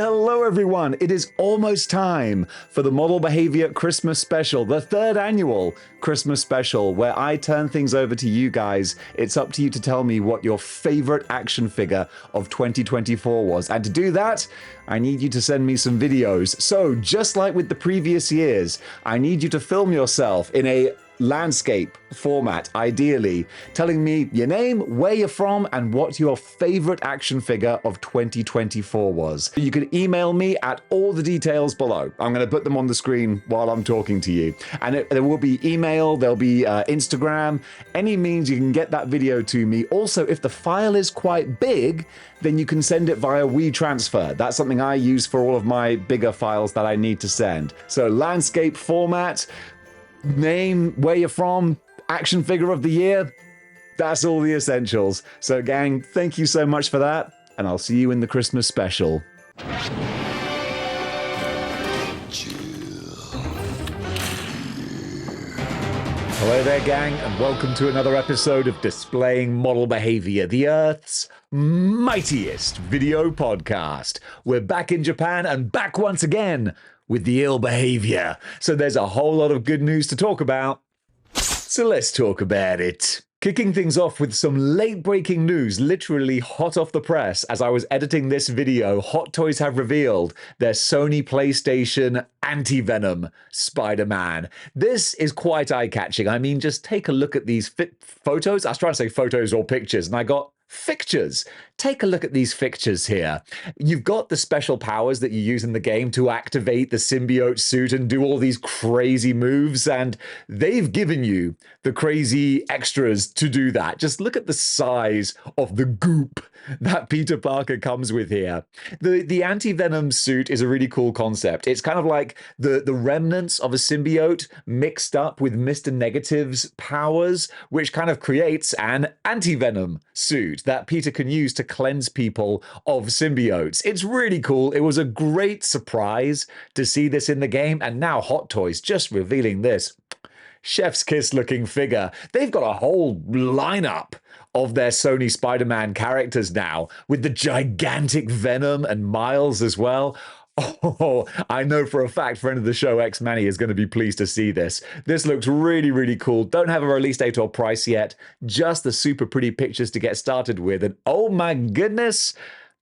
Hello everyone, it is almost time for the Model Behavior Christmas Special, the third annual Christmas Special, where I turn things over to you guys. It's up to you to tell me what your favorite action figure of 2024 was. And to do that, I need you to send me some videos. So just like with the previous years, I need you to film yourself in a landscape format, ideally, telling me your name, where you're from, and what your favorite action figure of 2024 was. You can email me at all the details below. I'm going to put them on the screen while I'm talking to you. And there will be email, there'll be Instagram, any means you can get that video to me. Also, if the file is quite big, then you can send it via WeTransfer. That's something I use for all of my bigger files that I need to send. So landscape format, name, where you're from, action figure of the year, that's all the essentials. So gang, thank you so much for that, and I'll see you in the Christmas special. Hello there gang, and welcome to another episode of Displaying Model Behavior, the Earth's mightiest video podcast. We're back in Japan and back once again with the ill behavior. So there's a whole lot of good news to talk about. So let's talk about it. Kicking things off with some late-breaking news, literally hot off the press. As I was editing this video, Hot Toys have revealed their Sony PlayStation Anti-Venom Spider-Man. This is quite eye-catching. I mean, just take a look at these photos. I was trying to say photos or pictures, and I got fixtures. Take a look at these fixtures here. You've got the special powers that you use in the game to activate the symbiote suit and do all these crazy moves, and they've given you the crazy extras to do that. Just look at the size of the goop that Peter Parker comes with here. The anti-venom suit is a really cool concept. It's kind of like the remnants of a symbiote mixed up with Mr. Negative's powers, which kind of creates an anti-venom suit that Peter can use to cleanse people of symbiotes. It's really cool. It was a great surprise to see this in the game, and now Hot Toys just revealing this chef's kiss looking figure. They've got a whole lineup of their Sony Spider-Man characters now, with the gigantic Venom and Miles as well. Oh, I know for a fact friend of the show, X-Manny, is going to be pleased to see this. This looks really, really cool. Don't have a release date or price yet. Just the super pretty pictures to get started with. And oh my goodness,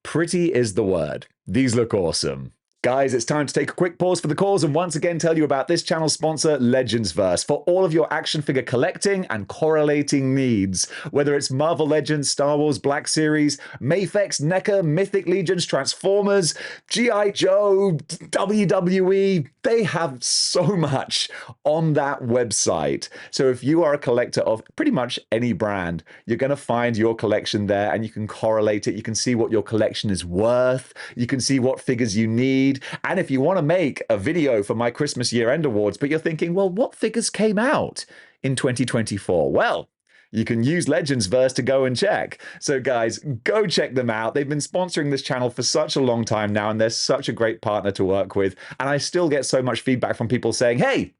pretty is the word. These look awesome. Guys, it's time to take a quick pause for the cause and once again tell you about this channel's sponsor, Legendsverse, for all of your action figure collecting and correlating needs. Whether it's Marvel Legends, Star Wars Black Series, Mafex, NECA, Mythic Legions, Transformers, G.I. Joe, WWE, they have so much on that website. So if you are a collector of pretty much any brand, you're going to find your collection there and you can correlate it. You can see what your collection is worth. You can see what figures you need. And if you want to make a video for my Christmas year-end awards, but you're thinking, well, what figures came out in 2024? Well, you can use Legendsverse to go and check. So guys, go check them out. They've been sponsoring this channel for such a long time now, and they're such a great partner to work with. And I still get so much feedback from people saying, hey,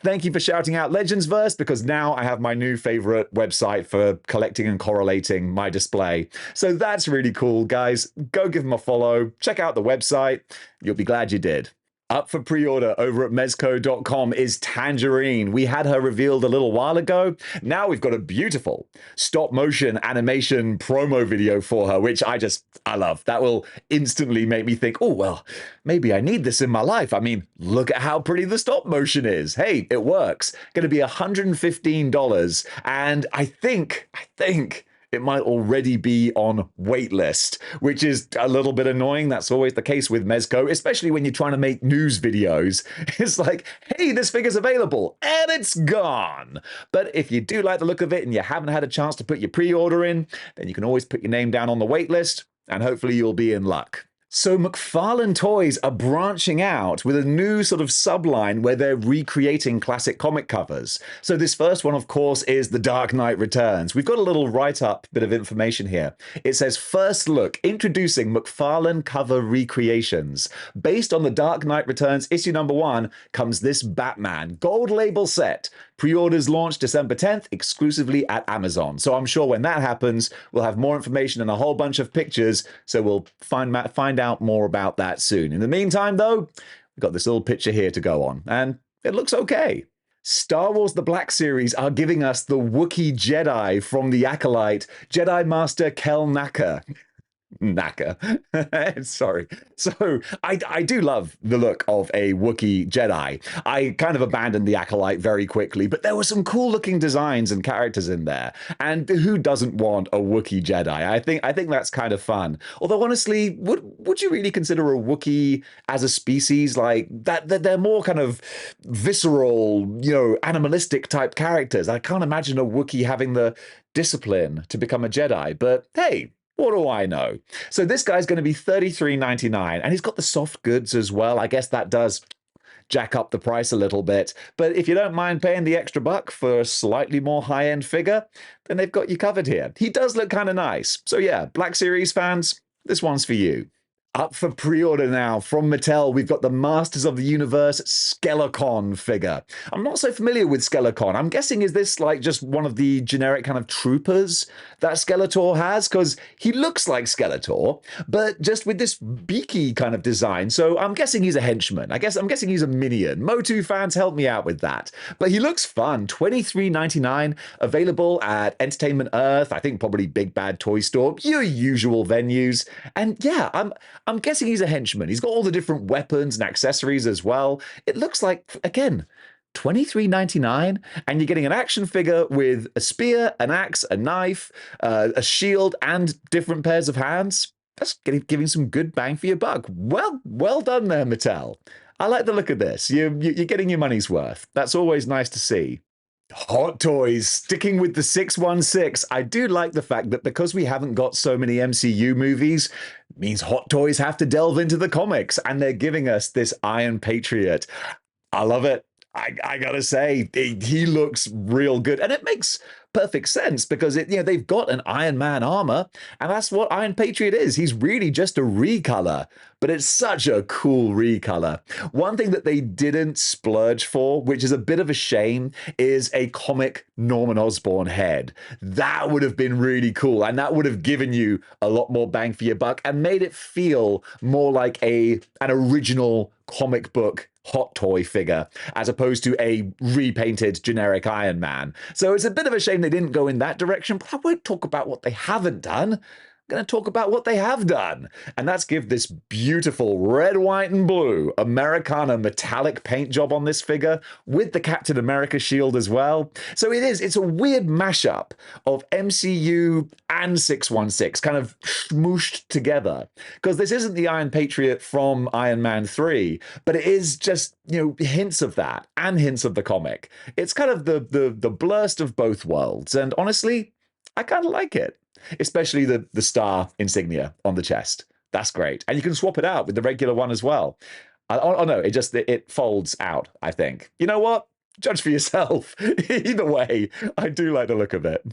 thank you for shouting out Legendsverse, because now I have my new favorite website for collecting and correlating my display. So that's really cool, guys. Go give them a follow. Check out the website. You'll be glad you did. Up for pre-order over at Mezco.com is Tangerine. We had her revealed a little while ago. Now we've got a beautiful stop-motion animation promo video for her, which I love. That will instantly make me think, oh, well, maybe I need this in my life. I mean, look at how pretty the stop-motion is. Hey, it works. Going to be $115. And I think it might already be on waitlist, which is a little bit annoying. That's always the case with Mezco, especially when you're trying to make news videos. It's like, hey, this figure's available, and it's gone. But if you do like the look of it and you haven't had a chance to put your pre-order in, then you can always put your name down on the waitlist, and hopefully you'll be in luck. So McFarlane Toys are branching out with a new sort of subline where they're recreating classic comic covers. So this first one, of course, is The Dark Knight Returns. We've got a little write-up bit of information here. It says, first look, introducing McFarlane cover recreations. Based on The Dark Knight Returns issue #1 comes this Batman gold label set, Pre-orders launch December 10th exclusively at Amazon. So I'm sure when that happens, we'll have more information and a whole bunch of pictures. So we'll find out more about that soon. In the meantime, though, we've got this little picture here to go on, and it looks okay. Star Wars The Black Series are giving us the Wookiee Jedi from the Acolyte, Jedi Master Kel Naka. Sorry. So I do love the look of a Wookiee Jedi. I kind of abandoned the Acolyte very quickly, but there were some cool looking designs and characters in there. And who doesn't want a Wookiee Jedi? I think that's kind of fun. Although honestly, would you really consider a Wookiee as a species like that? They're more kind of visceral, animalistic type characters. I can't imagine a Wookiee having the discipline to become a Jedi, but hey, what do I know? So this guy's going to be $33.99, and he's got the soft goods as well. I guess that does jack up the price a little bit. But if you don't mind paying the extra buck for a slightly more high-end figure, then they've got you covered here. He does look kind of nice. So yeah, Black Series fans, this one's for you. Up for pre-order now from Mattel, we've got the Masters of the Universe Skelecon figure. I'm not so familiar with Skelecon. I'm guessing, is this like just one of the generic kind of troopers that Skeletor has? Because he looks like Skeletor, but just with this beaky kind of design. So I'm guessing he's a henchman. I'm guessing he's a minion. MOTU fans, help me out with that. But he looks fun. $23.99, available at Entertainment Earth, I think probably Big Bad Toy Store, your usual venues. And yeah, I'm guessing he's a henchman. He's got all the different weapons and accessories as well. It looks like, again, $23.99, and you're getting an action figure with a spear, an axe, a knife, a shield, and different pairs of hands. That's giving some good bang for your buck. Well done there, Mattel. I like the look of this. You're getting your money's worth. That's always nice to see. Hot Toys, sticking with the 616. I do like the fact that because we haven't got so many MCU movies, it means Hot Toys have to delve into the comics, and they're giving us this Iron Patriot. I love it. I gotta say, he looks real good, and it makes perfect sense because they've got an Iron Man armor, and that's what Iron Patriot is. He's really just a recolor, but it's such a cool recolor. One thing that they didn't splurge for, which is a bit of a shame, is a comic Norman Osborn head. That would have been really cool, and that would have given you a lot more bang for your buck and made it feel more like an original comic book Hot Toy figure as opposed to a repainted generic Iron Man. So it's a bit of a shame they didn't go in that direction, but I won't talk about what they haven't done. I'm going to talk about what they have done, and that's give this beautiful red, white, and blue Americana metallic paint job on this figure with the Captain America shield as well. So it's a weird mashup of MCU and 616 kind of smooshed together, because this isn't the Iron Patriot from Iron Man 3, but it is just, hints of that and hints of the comic. It's kind of the blurst of both worlds, and honestly, I kind of like it. Especially the star insignia on the chest. That's great. And you can swap it out with the regular one as well. Oh no, it folds out, I think. You know what? Judge for yourself. Either way, I do like the look of it.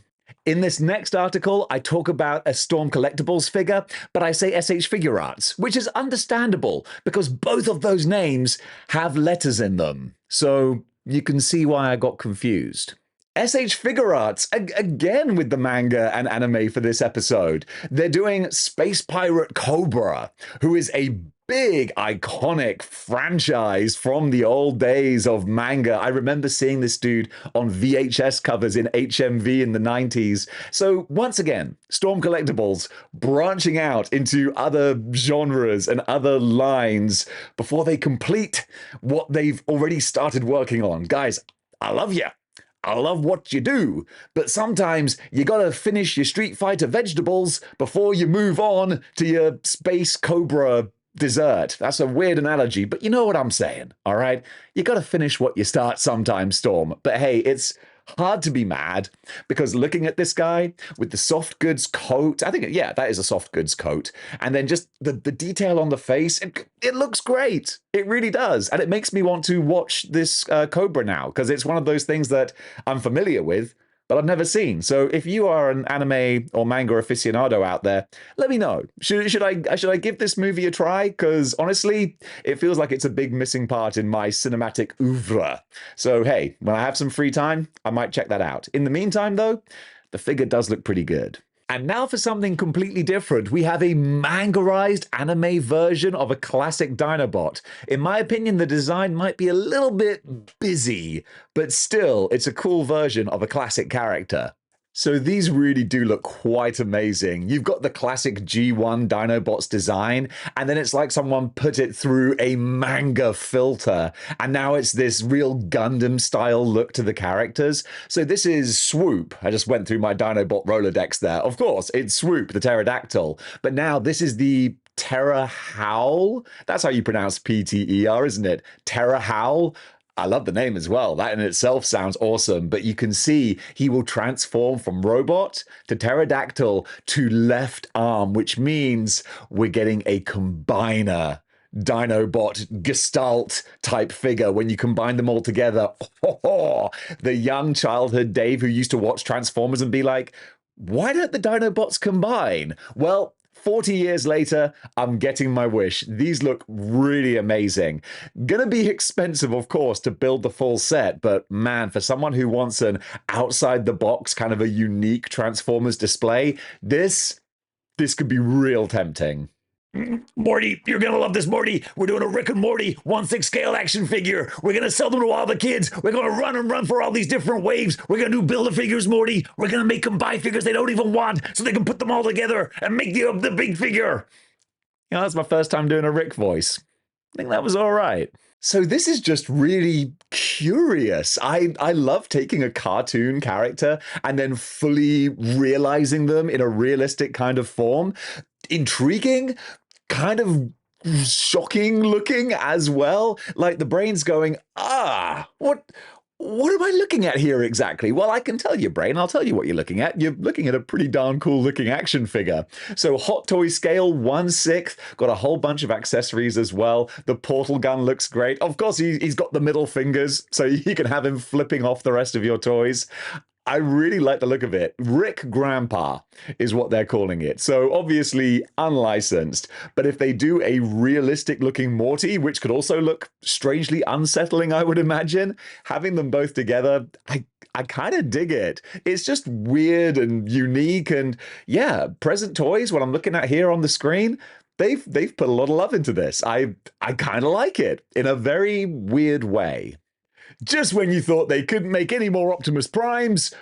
In this next article, I talk about a Storm Collectibles figure, but I say SH Figure Arts, which is understandable because both of those names have letters in them. So you can see why I got confused. SH Figure Arts, again with the manga and anime for this episode. They're doing Space Pirate Cobra, who is a big, iconic franchise from the old days of manga. I remember seeing this dude on VHS covers in HMV in the 90s. So once again, Storm Collectibles branching out into other genres and other lines before they complete what they've already started working on. Guys, I love you. I love what you do, but sometimes you gotta finish your Street Fighter vegetables before you move on to your Space Cobra dessert. That's a weird analogy, but you know what I'm saying, all right? You gotta finish what you start sometimes, Storm. But hey, it's hard to be mad because looking at this guy with the soft goods coat, I think, yeah, that is a soft goods coat, and then just the detail on the face, it looks great. It really does. And it makes me want to watch this Cobra now because it's one of those things that I'm familiar with, but I've never seen. So if you are an anime or manga aficionado out there, let me know. Should I give this movie a try? Because honestly, it feels like it's a big missing part in my cinematic oeuvre. So hey, when I have some free time, I might check that out. In the meantime, though, the figure does look pretty good. And now for something completely different. We have a mangarized anime version of a classic Dinobot. In my opinion, the design might be a little bit busy, but still, it's a cool version of a classic character. So these really do look quite amazing. You've got the classic G1 Dinobots design, and then it's like someone put it through a manga filter, and now it's this real Gundam-style look to the characters. So this is Swoop. I just went through my Dinobot Rolodex there. Of course, it's Swoop, the pterodactyl. But now this is the Terra Howl. That's how you pronounce PTER, isn't it? Terra Howl. I love the name as well. That in itself sounds awesome. But you can see he will transform from robot to pterodactyl to left arm, which means we're getting a combiner Dinobot Gestalt type figure when you combine them all together. The young childhood Dave who used to watch Transformers and be like, why don't the Dinobots combine? Well, 40 years later, I'm getting my wish. These look really amazing. Gonna be expensive, of course, to build the full set, but man, for someone who wants an outside-the-box kind of a unique Transformers display, this could be real tempting. Morty, you're gonna love this, Morty. We're doing a Rick and Morty 1/6 scale action figure. We're gonna sell them to all the kids. We're gonna run and run for all these different waves. We're gonna do Build-A-Figures, Morty. We're gonna make them buy figures they don't even want so they can put them all together and make the big figure. You know, that's my first time doing a Rick voice. I think that was all right. So this is just really curious. I love taking a cartoon character and then fully realizing them in a realistic kind of form. Intriguing, kind of shocking looking as well. Like the brain's going, what am I looking at here exactly? Well, I can tell you, brain. I'll tell you what you're looking at. You're looking at a pretty darn cool looking action figure. So Hot Toy scale, 1/6. Got a whole bunch of accessories as well. The portal gun looks great. Of course, he's got the middle fingers, so you can have him flipping off the rest of your toys. I really like the look of it. Rick Grandpa is what they're calling it. So obviously unlicensed. But if they do a realistic looking Morty, which could also look strangely unsettling, I would imagine, having them both together, I kind of dig it. It's just weird and unique. And yeah, Present Toys, what I'm looking at here on the screen, they've put a lot of love into this. I kind of like it in a very weird way. Just when you thought they couldn't make any more Optimus Primes,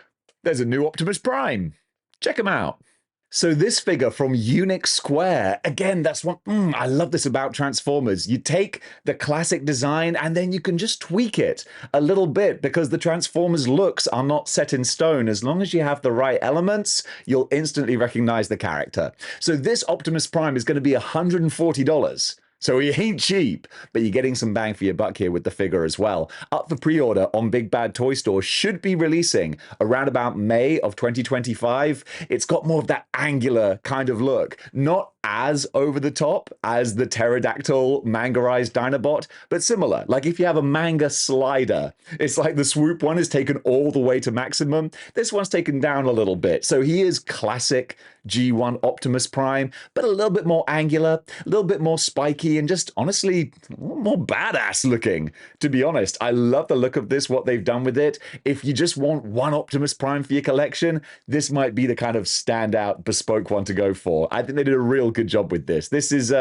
there's a new Optimus Prime. Check him out. So this figure from Unix Square, again, that's one, I love this about Transformers. You take the classic design and then you can just tweak it a little bit because the Transformers looks are not set in stone. As long as you have the right elements, you'll instantly recognize the character. So this Optimus Prime is going to be $140. So he ain't cheap, but you're getting some bang for your buck here with the figure as well. Up for pre-order on Big Bad Toy Store, should be releasing around about May of 2025. It's got more of that angular kind of look, not as over the top as the pterodactyl mangarized Dinobot, but similar. Like if you have a manga slider, it's like the Swoop one is taken all the way to maximum. This one's taken down a little bit. So he is classic G1 Optimus Prime, but a little bit more angular, a little bit more spiky, and just honestly more badass looking, to be honest. I love the look of this, what they've done with it. If you just want one Optimus Prime for your collection, this might be the kind of standout bespoke one to go for. I think they did a real good job with this. This is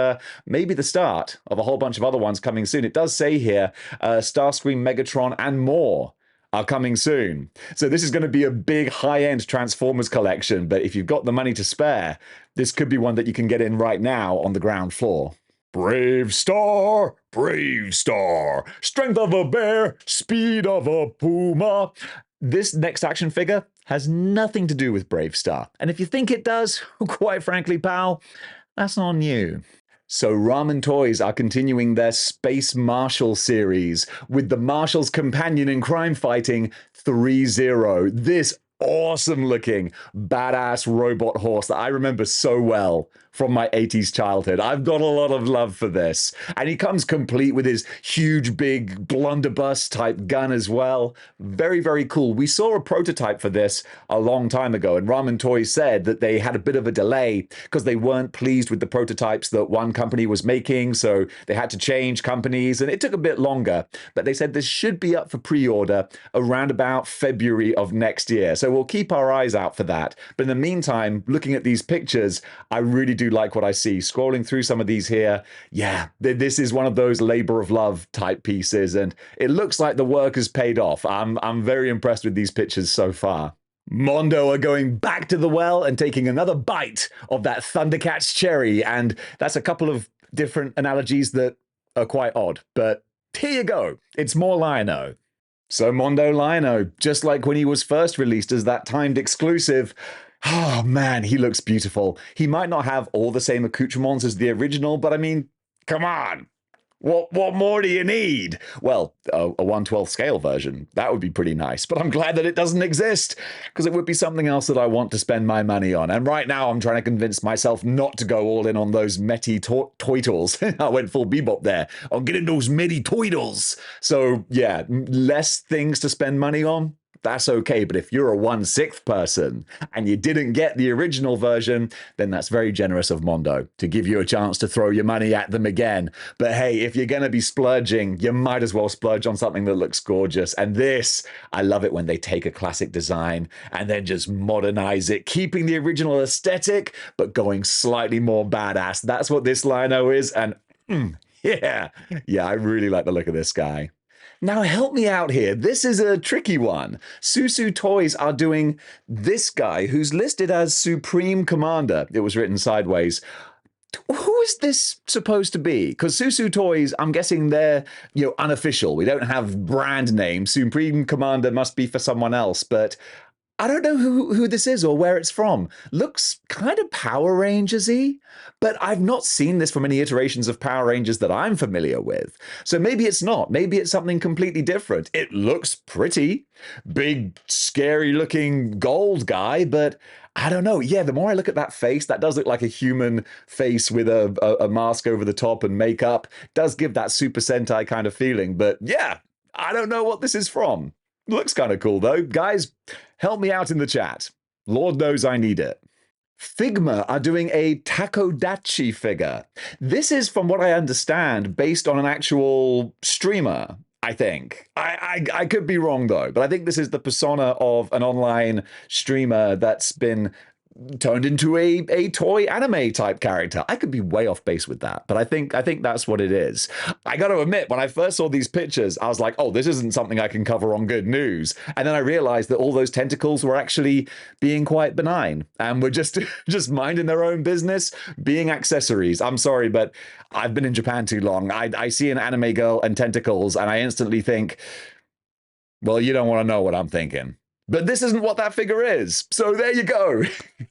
maybe the start of a whole bunch of other ones coming soon. It does say here, Starscream, Megatron, and more are coming soon. So this is going to be a big high-end Transformers collection, but if you've got the money to spare, this could be one that you can get in right now on the ground floor. Brave star, strength of a bear, speed of a puma. This next action figure has nothing to do with Brave Star. And if you think it does, quite frankly, pal, that's on you. So Ramen Toys are continuing their Space Marshal series with the Marshal's companion in crime fighting 3-0. This awesome looking, badass robot horse that I remember so well from my 80s childhood. I've got a lot of love for this. And he comes complete with his huge, big blunderbuss type gun as well. Very, very cool. We saw a prototype for this a long time ago, and Ramen Toys said that they had a bit of a delay because they weren't pleased with the prototypes that one company was making, so they had to change companies, and it took a bit longer. But they said this should be up for pre-order around about February of next year. So we'll keep our eyes out for that. But in the meantime, looking at these pictures, I really do like what I see. Scrolling through some of these here, yeah, this is one of those labor of love type pieces, and it looks like the work has paid off. I'm very impressed with these pictures so far. Mondo are going back to the well and taking another bite of that Thundercats cherry, and that's a couple of different analogies that are quite odd, but here you go. It's more Liono. So Mondo Liono, just like when he was first released as that timed exclusive, oh man, he looks beautiful. He might not have all the same accoutrements as the original, but I mean, come on. What more do you need? Well, a 1/12 scale version. That would be pretty nice, but I'm glad that it doesn't exist, because it would be something else that I want to spend my money on. And right now I'm trying to convince myself not to go all in on those Meti toitles. I went full Bebop there. I'll get in those Meti toitles. So yeah, less things to spend money on. That's okay, but if you're a 1/6 person and you didn't get the original version, then that's very generous of Mondo to give you a chance to throw your money at them again. But hey, if you're going to be splurging, you might as well splurge on something that looks gorgeous. And this, I love it when they take a classic design and then just modernize it, keeping the original aesthetic, but going slightly more badass. That's what this Liono is, and yeah, I really like the look of this guy. Now help me out here. This is a tricky one. Susu Toys are doing this guy who's listed as Supreme Commander. It was written sideways. Who is this supposed to be? Because Susu Toys, I'm guessing they're, unofficial. We don't have brand name. Supreme Commander must be for someone else, but I don't know who this is or where it's from. Looks kind of Power Rangers-y, but I've not seen this from any iterations of Power Rangers that I'm familiar with. So maybe it's not. Maybe it's something completely different. It looks pretty. Big, scary-looking gold guy, but I don't know. Yeah, the more I look at that face, that does look like a human face with a mask over the top and makeup. Does give that Super Sentai kind of feeling, but yeah, I don't know what this is from. Looks kind of cool, though. Guys, help me out in the chat. Lord knows I need it. Figma are doing a Takodachi figure. This is, from what I understand, based on an actual streamer, I think. I could be wrong, though, but I think this is the persona of an online streamer that's been turned into a toy anime type character. I could be way off base with that, but I think that's what it is. I got to admit, when I first saw these pictures, I was like, oh, this isn't something I can cover on Good News. And then I realized that all those tentacles were actually being quite benign and were just minding their own business, being accessories. I'm sorry, but I've been in Japan too long. I see an anime girl and tentacles, and I instantly think, well, you don't want to know what I'm thinking. But this isn't what that figure is. So there you go.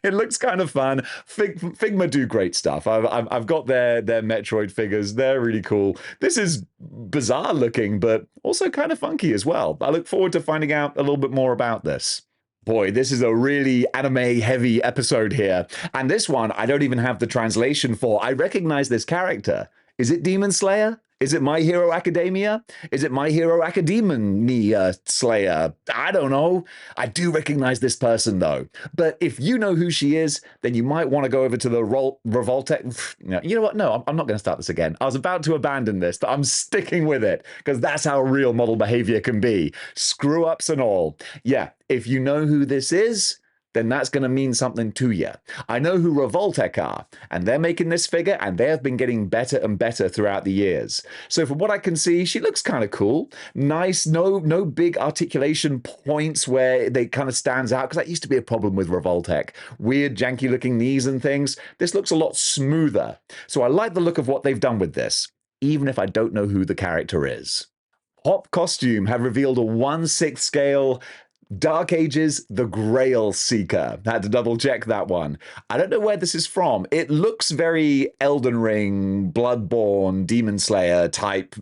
It looks kind of fun. Figma do great stuff. I've got their Metroid figures. They're really cool. This is bizarre looking, but also kind of funky as well. I look forward to finding out a little bit more about this. Boy, this is a really anime-heavy episode here. And this one, I don't even have the translation for. I recognize this character. Is it Demon Slayer? Is it My Hero Academia? Is it My Hero Academia Slayer? I don't know. I do recognize this person, though. But if you know who she is, then you might want to go over to the Revoltech. You know what? No, I'm not going to start this again. I was about to abandon this, but I'm sticking with it because that's how real model behavior can be. Screw-ups and all. Yeah, if you know who this is, then that's going to mean something to you. I know who Revoltech are, and they're making this figure, and they have been getting better and better throughout the years. So from what I can see, she looks kind of cool. Nice, no big articulation points where they kind of stands out, because that used to be a problem with Revoltech. Weird, janky-looking knees and things. This looks a lot smoother. So I like the look of what they've done with this, even if I don't know who the character is. Hop Costume have revealed a 1/6 scale Dark Ages, the Grail Seeker. Had to double check that one. I don't know where this is from. It looks very Elden Ring, Bloodborne, Demon Slayer type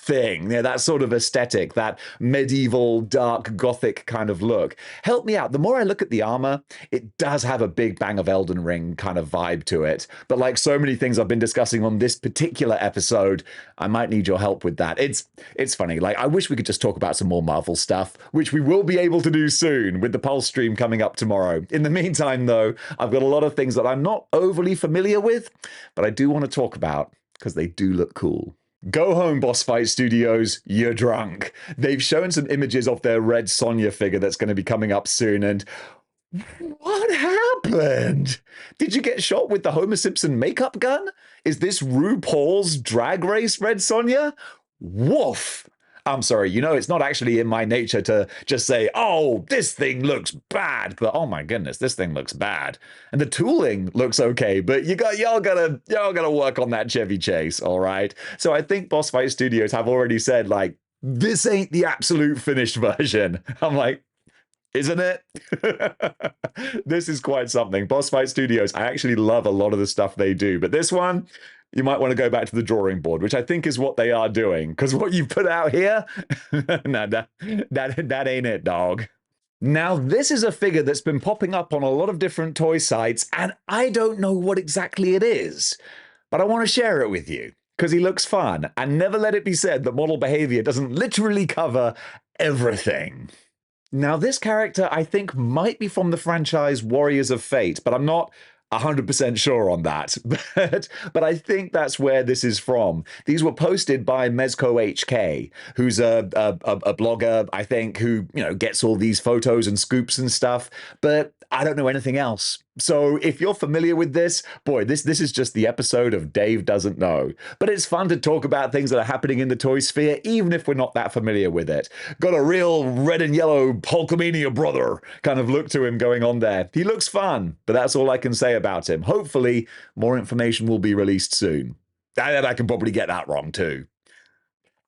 thing, that sort of aesthetic, that medieval, dark, gothic kind of look. Help me out. The more I look at the armor, it does have a big Bang of Elden Ring kind of vibe to it. But like so many things I've been discussing on this particular episode, I might need your help with that. It's funny. Like, I wish we could just talk about some more Marvel stuff, which we will be able to do soon with the Pulse stream coming up tomorrow. In the meantime, though, I've got a lot of things that I'm not overly familiar with, but I do want to talk about because they do look cool. Go home, Boss Fight Studios, you're drunk. They've shown some images of their red Sonja figure that's going to be coming up soon, and what happened? Did you get shot with the Homer Simpson makeup gun? Is this RuPaul's Drag Race Red Sonja? Woof! I'm sorry, it's not actually in my nature to just say, oh, this thing looks bad, but oh my goodness, this thing looks bad. And the tooling looks okay, but y'all gotta work on that Chevy Chase, all right? So I think Boss Fight Studios have already said, like, this ain't the absolute finished version. I'm like, isn't it? This is quite something. Boss Fight Studios, I actually love a lot of the stuff they do, but this one, you might want to go back to the drawing board, which I think is what they are doing. Because what you put out here, nah, that ain't it, dog. Now, this is a figure that's been popping up on a lot of different toy sites, and I don't know what exactly it is. But I want to share it with you, because he looks fun. And never let it be said that model behavior doesn't literally cover everything. Now, this character, I think, might be from the franchise Warriors of Fate, but I'm not 100% sure on that, but I think that's where this is from. These were posted by Mezco HK, who's a blogger, I think, who gets all these photos and scoops and stuff, but I don't know anything else. So if you're familiar with this, boy, this is just the episode of Dave Doesn't Know. But it's fun to talk about things that are happening in the toy sphere, even if we're not that familiar with it. Got a real red and yellow Hulkamania brother kind of look to him going on there. He looks fun, but that's all I can say about him. Hopefully, more information will be released soon. And I can probably get that wrong too.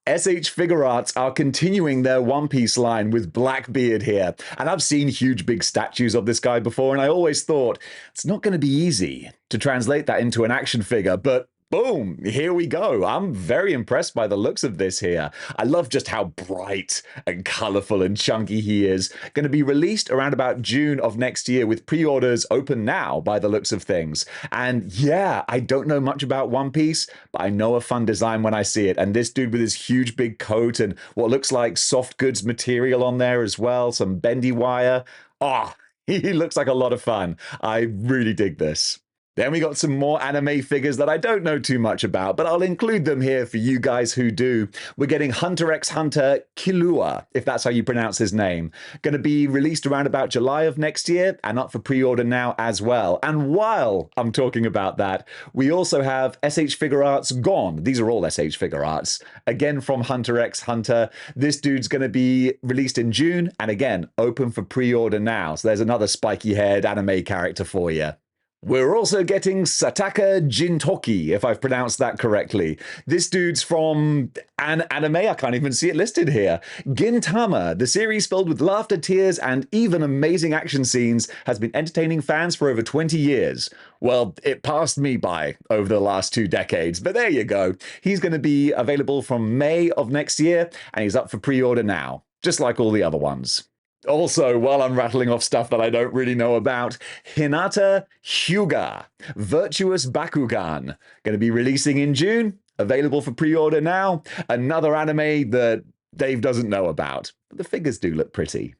SH Figure Arts are continuing their One Piece line with Blackbeard here. And I've seen huge big statues of this guy before, and I always thought, it's not going to be easy to translate that into an action figure, but boom, here we go. I'm very impressed by the looks of this here. I love just how bright and colorful and chunky he is. Going to be released around about June of next year with pre-orders open now by the looks of things. And yeah, I don't know much about One Piece, but I know a fun design when I see it. And this dude with his huge big coat and what looks like soft goods material on there as well, some bendy wire. Oh, he looks like a lot of fun. I really dig this. Then we got some more anime figures that I don't know too much about, but I'll include them here for you guys who do. We're getting Hunter x Hunter Killua, if that's how you pronounce his name. Going to be released around about July of next year and up for pre-order now as well. And while I'm talking about that, we also have SH Figure Arts Gone. These are all SH Figure Arts. Again from Hunter x Hunter. This dude's going to be released in June and again, open for pre-order now. So there's another spiky-haired anime character for you. We're also getting Sataka Jintoki, if I've pronounced that correctly. This dude's from an anime, I can't even see it listed here. Gintama, the series filled with laughter, tears, and even amazing action scenes, has been entertaining fans for over 20 years. Well, it passed me by over the last 2 decades, but there you go. He's going to be available from May of next year, and he's up for pre-order now, just like all the other ones. Also, while I'm rattling off stuff that I don't really know about, Hinata Hyuga, Virtuous Bakugan, going to be releasing in June, available for pre-order now. Another anime that Dave doesn't know about, but the figures do look pretty.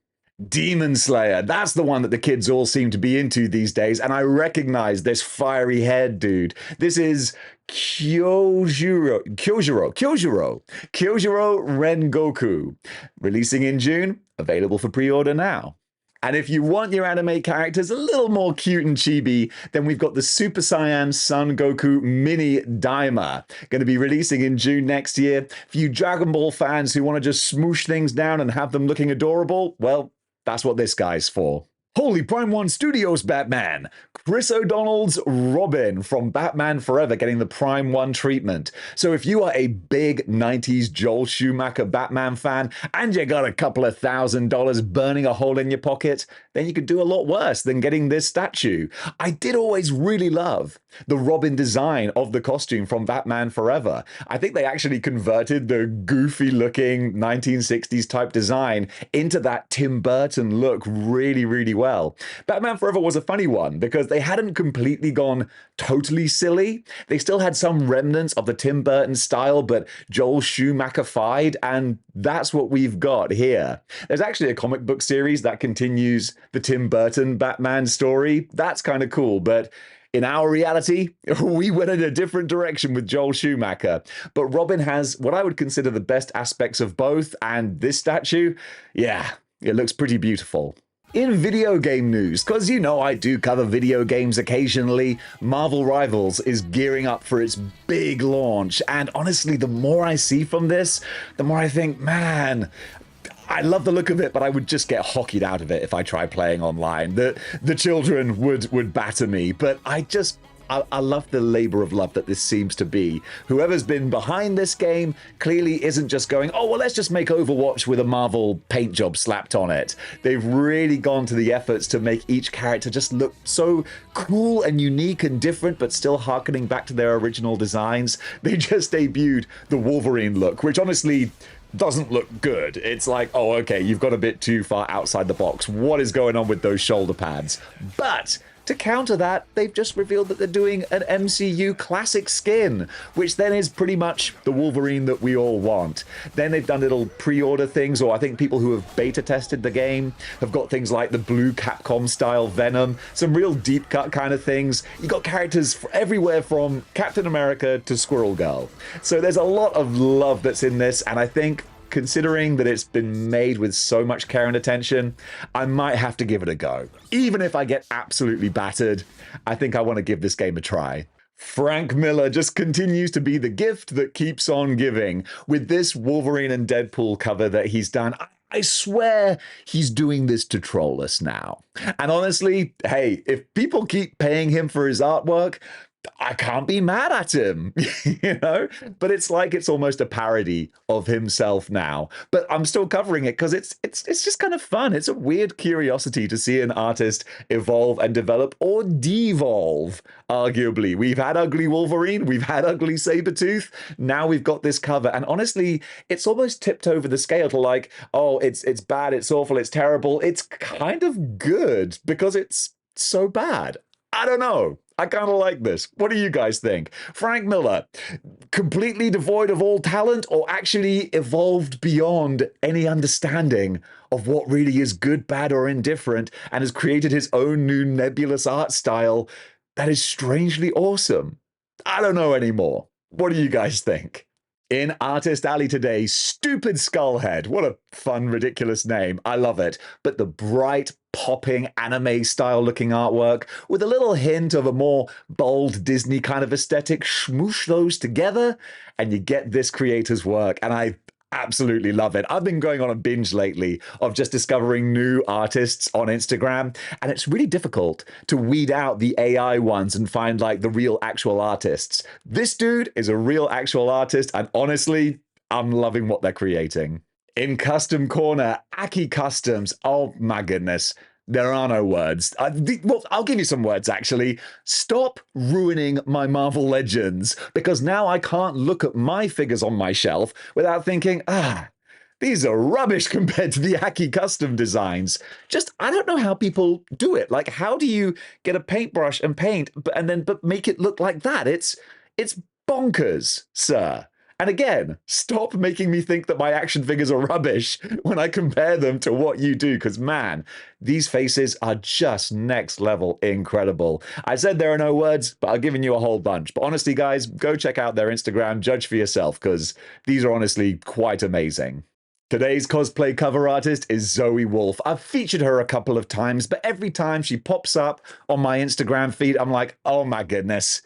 Demon Slayer, that's the one that the kids all seem to be into these days, and I recognize this fiery-haired dude. This is Kyojuro Rengoku, releasing in June, available for pre-order now. And if you want your anime characters a little more cute and chibi, then we've got the Super Saiyan Son Goku Mini Daima, going to be releasing in June next year. For you Dragon Ball fans who want to just smoosh things down and have them looking adorable, well, that's what this guy's for. Holy Prime 1 Studios Batman! Chris O'Donnell's Robin from Batman Forever getting the Prime 1 treatment. So if you are a big 90s Joel Schumacher Batman fan and you got a couple of $1,000 burning a hole in your pocket, then you could do a lot worse than getting this statue. I did always really love the Robin design of the costume from Batman Forever. I think they actually converted the goofy looking 1960s type design into that Tim Burton look really, really well. Batman Forever was a funny one because they hadn't completely gone totally silly. They still had some remnants of the Tim Burton style, but Joel Schumacher-fied, and that's what we've got here. There's actually a comic book series that continues the Tim Burton Batman story. That's kind of cool, but in our reality, we went in a different direction with Joel Schumacher. But Robin has what I would consider the best aspects of both, and this statue, yeah, it looks pretty beautiful. In video game news, because you know I do cover video games occasionally, Marvel Rivals is gearing up for its big launch, and honestly, the more I see from this, the more I think, man, I love the look of it, but I would just get hockeyed out of it if I try playing online. The children would batter me, but I love the labor of love that this seems to be. Whoever's been behind this game clearly isn't just going, oh, well, let's just make Overwatch with a Marvel paint job slapped on it. They've really gone to the efforts to make each character just look so cool and unique and different, but still harkening back to their original designs. They just debuted the Wolverine look, which honestly doesn't look good. It's like, oh, okay, you've got a bit too far outside the box. What is going on with those shoulder pads? But to counter that, they've just revealed that they're doing an MCU classic skin, which then is pretty much the Wolverine that we all want. Then they've done little pre-order things, or I think people who have beta tested the game have got things like the blue Capcom style Venom, some real deep cut kind of things. You got characters everywhere from Captain America to Squirrel Girl. So there's a lot of love that's in this, and I think considering that it's been made with so much care and attention, I might have to give it a go. Even if I get absolutely battered, I think I want to give this game a try. Frank Miller just continues to be the gift that keeps on giving. With this Wolverine and Deadpool cover that he's done, I swear he's doing this to troll us now. And honestly, hey, if people keep paying him for his artwork, I can't be mad at him, you know? But it's like it's almost a parody of himself now. But I'm still covering it because it's just kind of fun. It's a weird curiosity to see an artist evolve and develop or devolve, arguably. We've had ugly Wolverine, we've had ugly Sabretooth, now we've got this cover. And honestly, it's almost tipped over the scale to like, oh, it's bad, it's awful, it's terrible. It's kind of good because it's so bad. I don't know. I kind of like this. What do you guys think? Frank Miller, completely devoid of all talent or actually evolved beyond any understanding of what really is good, bad, or indifferent and has created his own new nebulous art style that is strangely awesome? I don't know anymore. What do you guys think? In Artist Alley today, Stupid Skullhead. What a fun, ridiculous name. I love it. But the bright, popping, anime-style looking artwork with a little hint of a more bold Disney kind of aesthetic, smoosh those together, and you get this creator's work. And I absolutely love it. I've been going on a binge lately of just discovering new artists on Instagram, and it's really difficult to weed out the AI ones and find like the real actual artists. This dude is a real actual artist, and honestly, I'm loving what they're creating. In Custom Corner, Aki Customs. Oh my goodness. There are no words. Well, I'll give you some words, actually. Stop ruining my Marvel Legends, because now I can't look at my figures on my shelf without thinking, these are rubbish compared to the Aki Custom designs. Just, I don't know how people do it. Like, how do you get a paintbrush and paint, but make it look like that? It's bonkers, sir. And again, stop making me think that my action figures are rubbish when I compare them to what you do, because man, these faces are just next level incredible. I said there are no words, but I've given you a whole bunch. But honestly, guys, go check out their Instagram, judge for yourself, because these are honestly quite amazing. Today's cosplay cover artist is Zoe Wolf. I've featured her a couple of times, but every time she pops up on my Instagram feed, I'm like, oh my goodness,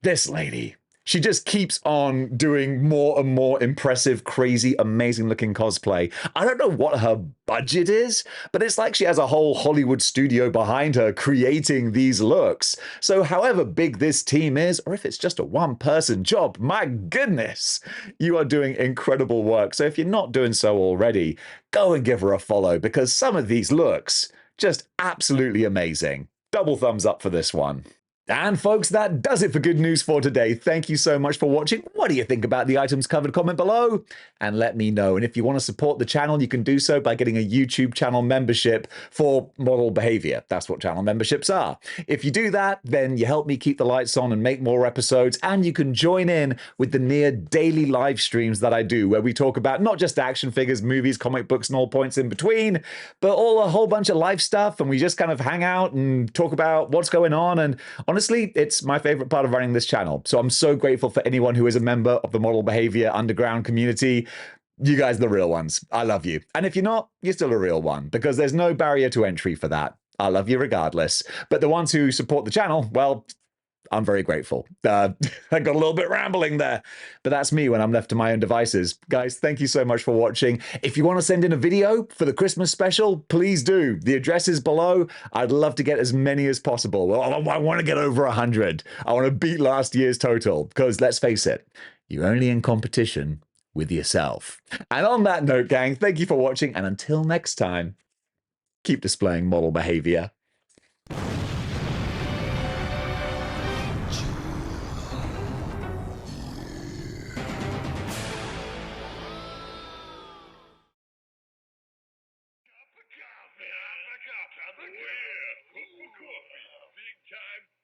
this lady. She just keeps on doing more and more impressive, crazy, amazing-looking cosplay. I don't know what her budget is, but it's like she has a whole Hollywood studio behind her creating these looks. So however big this team is, or if it's just a one-person job, my goodness, you are doing incredible work. So if you're not doing so already, go and give her a follow, because some of these looks Just absolutely amazing. Double thumbs up for this one. And folks, that does it for Good News for today. Thank you so much for watching. What do you think about the items covered? Comment below and let me know. And if you want to support the channel, you can do so by getting a YouTube channel membership for model behavior. That's what channel memberships are. If you do that, then you help me keep the lights on and make more episodes, and you can join in with the near daily live streams that I do, where we talk about not just action figures, movies, comic books, and all points in between, but a whole bunch of life stuff, and we just kind of hang out and talk about what's going on. And honestly, it's my favorite part of running this channel. So I'm so grateful for anyone who is a member of the Model Behavior Underground community. You guys are the real ones. I love you. And if you're not, you're still a real one, because there's no barrier to entry for that. I love you regardless. But the ones who support the channel, well, I'm very grateful. I got a little bit rambling there, but that's me when I'm left to my own devices. Guys, thank you so much for watching. If you want to send in a video for the Christmas special, please do. The address is below. I'd love to get as many as possible. Well, I want to get over 100. I want to beat last year's total, because let's face it, you're only in competition with yourself. And on that note, gang, thank you for watching, and until next time, keep displaying model behavior. Cup of coffee, big time.